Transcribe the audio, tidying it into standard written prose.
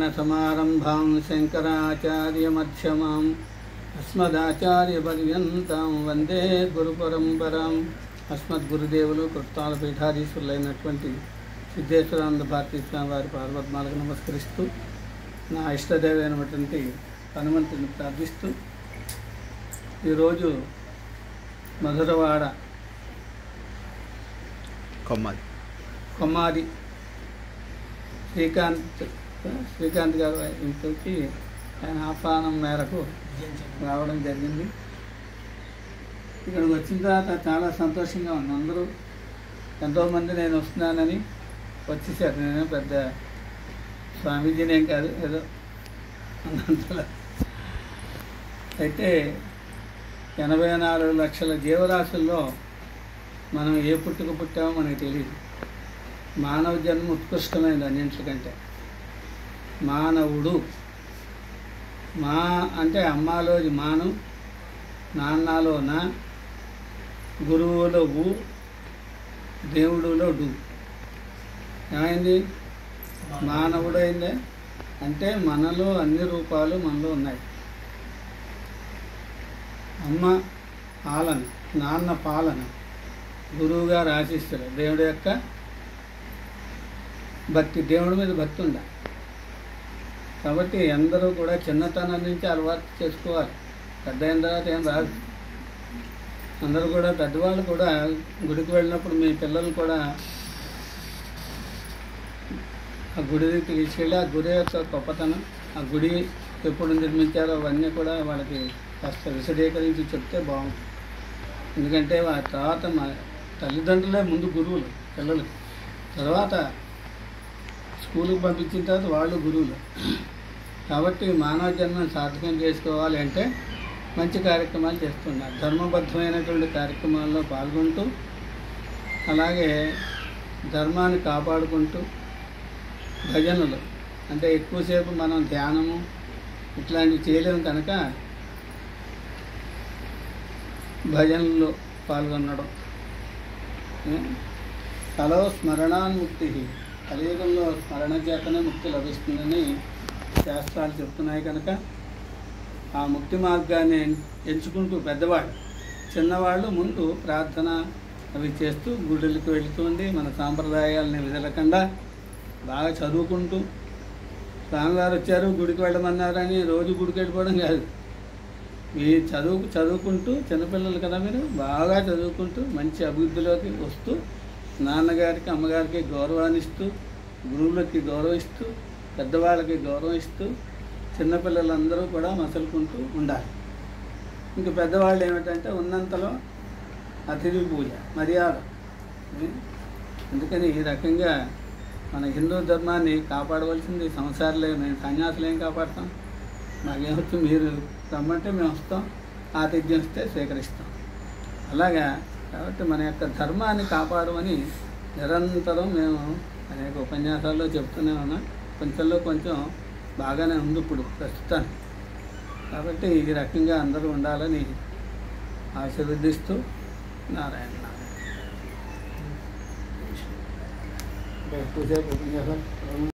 नारायणसमारम्भां शङ्कराचार्यमध्यमाम् अस्मदाचार्यपर्यन्तां వందే గురుపరంపరాం. అస్మద్గురుదేవులు కృతాల పీఠాధీశ్వరులైనటువంటి సిద్ధేశ్వరానంద భారతీ స్వామి వారి పాదపద్మాలకు నమస్కరిస్తూ నా ఇష్టదేవైనటువంటి హనుమంతుని ప్రార్థిస్తూ ఈరోజు మధురవాడ కొమ్మాది శ్రీకాంత్ గారు ఇంటికి ఆయన ఆహ్వానం మేరకు రావడం జరిగింది. ఇక్కడికి వచ్చిన తర్వాత చాలా సంతోషంగా ఉంది. అందరూ ఎంతోమంది నేను వస్తున్నానని వచ్చేసారు. నేను పెద్ద స్వామీజీనేం కాదు, ఏదో అన్నంతలా. అయితే 84 లక్షల జీవరాశుల్లో మనం ఏ పుట్టుక పుట్టామో మనకి తెలియదు. మానవ జన్మ ఉత్కృష్టమైనది అన్నింటికంటే. మానవుడు మా అంటే అమ్మలో మాను, నాన్నలో నా, గురువులో ఊ, దేవుడులో డు. ఏమైంది? మానవుడు అయిందే. అంటే మనలో అన్ని రూపాలు మనలో ఉన్నాయి. అమ్మ పాలన, నాన్న పాలన, గురువుగారు ఆశిస్తారు. దేవుడి యొక్క భక్తి, దేవుడి మీద భక్తి ఉండాలి. కాబట్టి అందరూ కూడా చిన్నతనం నుంచి అలవాటు చేసుకోవాలి. పెద్ద అయిన తర్వాత ఏం రాదు. అందరూ కూడా పెద్దవాళ్ళు కూడా గుడికి వెళ్ళినప్పుడు మీ పిల్లలు కూడా ఆ గుడికి తీసుకెళ్ళి ఆ గుడి యొక్క గొప్పతనం, ఆ గుడి ఎప్పుడు నిర్మించారో అవన్నీ కూడా వాళ్ళకి కాస్త విశదీకరించి చెప్తే బాగుంటుంది. ఎందుకంటే ఆ తర్వాత మా తల్లిదండ్రులే ముందు గురువులు పిల్లలకి, తర్వాత స్కూల్కి పంపించిన తర్వాత వాళ్ళు గురువులు. కాబట్టి మానవ జన్మను సార్థకం చేసుకోవాలి అంటే మంచి కార్యక్రమాలు చేస్తున్నారు. ధర్మబద్ధమైనటువంటి కార్యక్రమాల్లో పాల్గొంటూ, అలాగే ధర్మాన్ని కాపాడుకుంటూ, భజనలు అంటే ఎక్కువసేపు మనం ధ్యానము ఇట్లాంటివి చేయలేము కనుక భజనలో పాల్గొనడం. కలో స్మరణాన్ముక్తి, కలియుగంలో స్మరణ చేతనే ముక్తి లభిస్తుందని శాస్త్రాలు చెప్తున్నాయి. కనుక ఆ ముక్తి మార్గాన్ని ఎంచుకుంటూ పెద్దవాళ్ళు, చిన్నవాళ్ళు ముందు ప్రార్థన అవి చేస్తూ గుడులకు వెళుతుంది. మన సాంప్రదాయాలని వదలకుండా బాగా చదువుకుంటూ, స్వామివారు వచ్చారు గుడికి వెళ్ళమన్నారని రోజు గుడికి వెళ్ళిపోవడం కాదు. ఈ చదువుకుంటూ, చిన్నపిల్లలు కదా మీరు, బాగా చదువుకుంటూ మంచి అభివృద్ధిలోకి వస్తూ, నాన్నగారికి అమ్మగారికి గౌరవాన్ని ఇస్తూ, గురువులకి గౌరవిస్తూ, పెద్దవాళ్ళకి గౌరవం ఇస్తూ, చిన్నపిల్లలందరూ కూడా మసలుకుంటూ ఉండాలి. ఇంక పెద్దవాళ్ళు ఏమిటంటే ఉన్నంతలో అతిథి పూజ, మర్యాద. అందుకని ఈ రకంగా మన హిందూ ధర్మాన్ని కాపాడవలసింది సంసారాలే. మేము సన్యాసులు ఏం కాపాడతాం? మాకేమొచ్చు, మీరు రమ్మంటే మేము వస్తాం, ఆతిథ్యం ఇస్తే స్వీకరిస్తాం. అలాగా కాబట్టి మన యొక్క ధర్మాన్ని కాపాడమని నిరంతరం మేము అనేక ఉపన్యాసాల్లో చెప్తూనే ఉన్నాం. కొంచెంలో కొంచెం బాగానే ఉంది ఇప్పుడు ప్రస్తుతానికి. కాబట్టి ఈ రకంగా అందరూ ఉండాలని ఆశీర్వదిస్తూ నారాయణ ఎక్కువసేపు ఉపన్యాసం